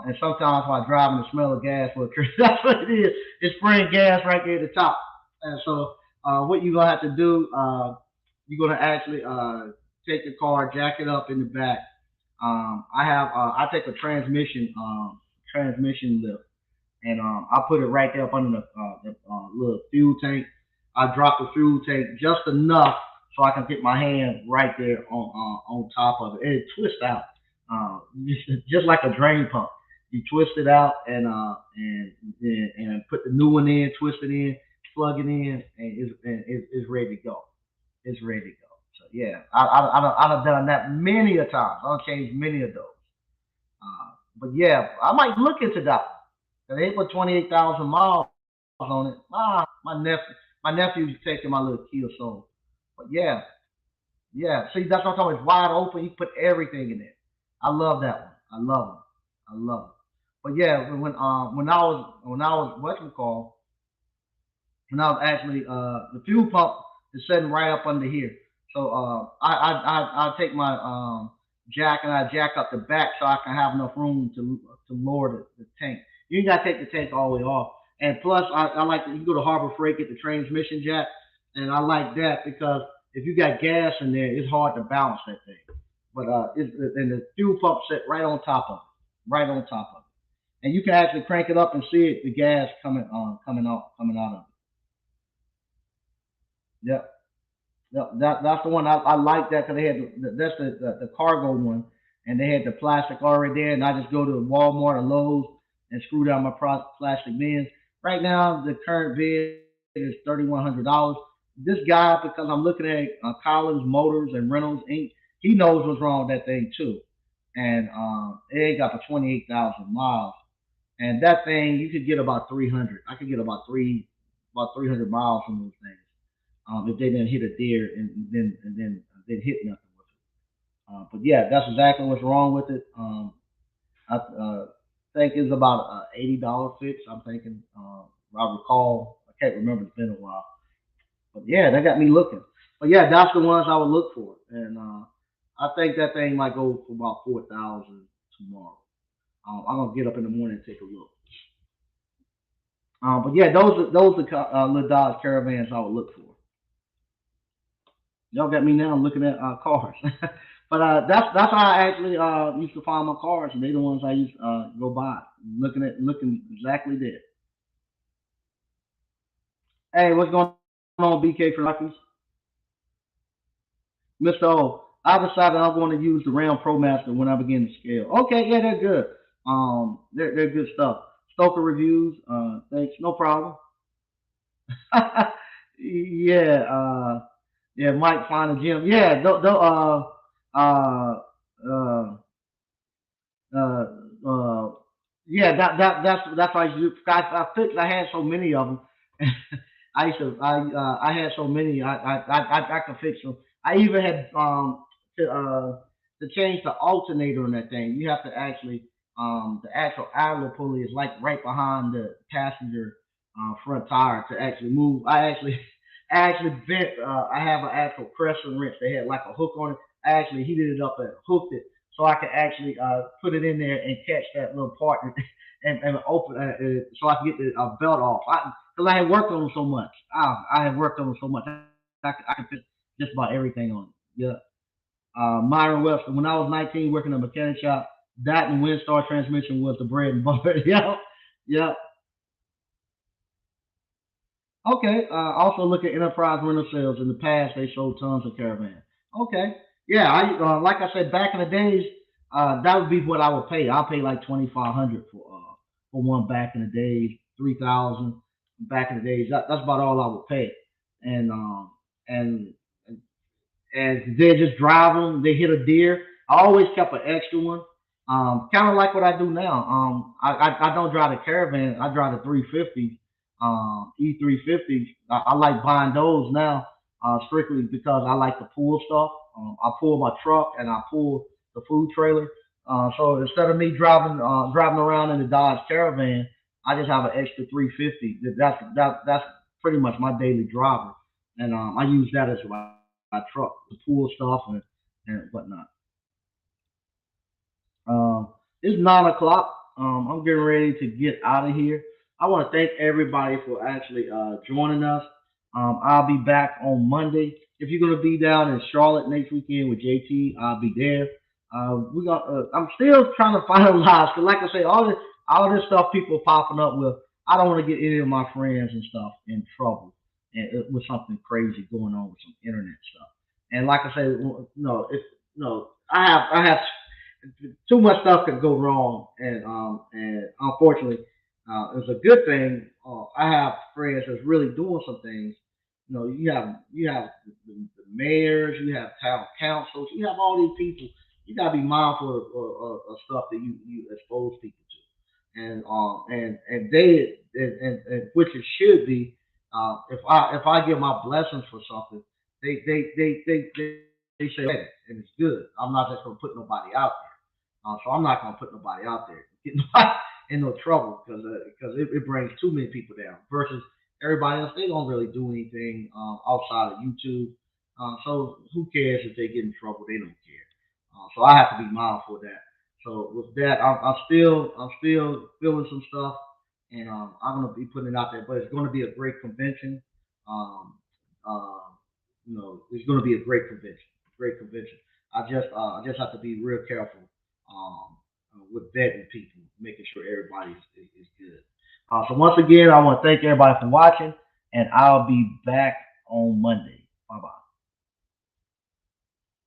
And sometimes while driving, the smell of gas will occur. That's what it is. It's spraying gas right there at the top. And so, what you're gonna have to do, you're gonna actually take the car, jack it up in the back, I take a transmission lift, and I put it right there up under the little fuel tank. I drop the fuel tank just enough so I can get my hand right there on top of it. And it twists out, just like a drain pump. You twist it out and put the new one in, twist it in, plug it in, and it's ready to go. It's ready to go. So yeah, I've done that many a time. I've changed many of those. But yeah, I might look into that. They put 28,000 miles on it. My nephew's taking my little Kia Soul. But yeah, yeah. See, that's what I'm talking about. It's wide open. You put everything in it. I love that one. I love them. I love them. But yeah, when I was what's it called when I was actually the fuel pump is sitting right up under here. So I take my jack and I jack up the back so I can have enough room to lower the tank. You ain't gotta take the tank all the way off. And plus, I like you go to Harbor Freight get the transmission jack, and I like that because if you got gas in there, it's hard to balance that thing. But and the fuel pump set right on top of it, right on top of it, and you can actually crank it up and see it, the gas coming out of it. Yep. Yep, that's the one I like that because they had that's the cargo one, and they had the plastic already there, and I just go to Walmart or Lowe's and screw down my plastic bins. Right now, the current bid is $3,100. This guy, because I'm looking at Collins Motors and Reynolds Inc., he knows what's wrong with that thing too, and it ain't got for 28,000 miles, and that thing you could get about 300. I could get about 300 miles from those things if they didn't hit a deer and then hit nothing with it. But yeah, that's exactly what's wrong with it. I think it's about $80 fix. I'm thinking. I recall. I can't remember. It's been a while. But yeah, that got me looking. But yeah, that's the ones I would look for, and I think that thing might go for about 4,000 tomorrow. I'm gonna get up in the morning and take a look. But yeah, those are little Dodge Caravans I would look for. Y'all got me now looking at cars. But that's how I actually used to find my cars, and they the ones I used to go buy. Looking exactly there. Hey, what's going on, BK for Luckies? Mr. O, I decided I'm going to use the Ram ProMaster when I begin to scale. Okay, yeah, they're good. They're good stuff. Stoker reviews, thanks, no problem. Yeah, yeah, Mike find a gym. Yeah, uh, uh, uh, uh, yeah, that's why I used to, I had so many of them. I had so many. I could fix them. I even had to change the alternator on that thing. You have to actually the actual idler pulley is like right behind the passenger front tire to actually move. I actually bent. I have an actual crescent wrench that had like a hook on it. I actually heated it up and hooked it so I could actually put it in there and catch that little part and open so I could get the belt off. Because I had worked on them so much. I had worked on them so much. I could fit just about everything on it. Yeah. Myron Webster. When I was 19 working in a mechanic shop, that and Windstar transmission was the bread and butter. Yeah. Yeah. Okay. Also look at enterprise rental sales. In the past, they sold tons of caravan. Okay. Yeah. Like I said back in the days, that would be what I would pay. I'll pay like 2,500 for one back in the days. 3,000 back in the days. That's about all I would pay. And and and they're just driving. They hit a deer. I always kept an extra one. Kind of like what I do now. I don't drive the caravan. I drive the 350, E350s. I like buying those now, strictly because I like to pull stuff. I pull my truck and I pull the food trailer. So instead of me driving around in the Dodge Caravan, I just have an extra 350. That's pretty much my daily driver, and I use that as my truck to pull stuff and whatnot. It's 9 o'clock. I'm getting ready to get out of here. I want to thank everybody for actually joining us. I'll be back on Monday. If you're going to be down in Charlotte next weekend with JT, I'll be there. We got. I'm still trying to finalize. Cause like I say, all this stuff people popping up with. I don't want to get any of my friends and stuff in trouble and with something crazy going on with some internet stuff. And like I say, no, it's no. I have too much stuff could go wrong, and unfortunately, it's a good thing. I have friends that's really doing some things. You have the mayors, you have town councils, you have all these people. You gotta be mindful of stuff that you expose people to, and they and which it should be. If I give my blessings for something, they say okay, and it's good. I'm not just gonna put nobody out there. So I'm not gonna put nobody out there get nobody in no trouble because it brings too many people down. Versus everybody else, they don't really do anything outside of YouTube. So who cares if they get in trouble? They don't care. So I have to be mindful of that. So with that, I'm still feeling some stuff, and I'm gonna be putting it out there. But it's gonna be a great convention. Um, uh, it's gonna be a great convention. Great convention. I just have to be real careful um, with vetting people, making sure everybody is good. So once again, I want to thank everybody for watching, and I'll be back on Monday. Bye bye.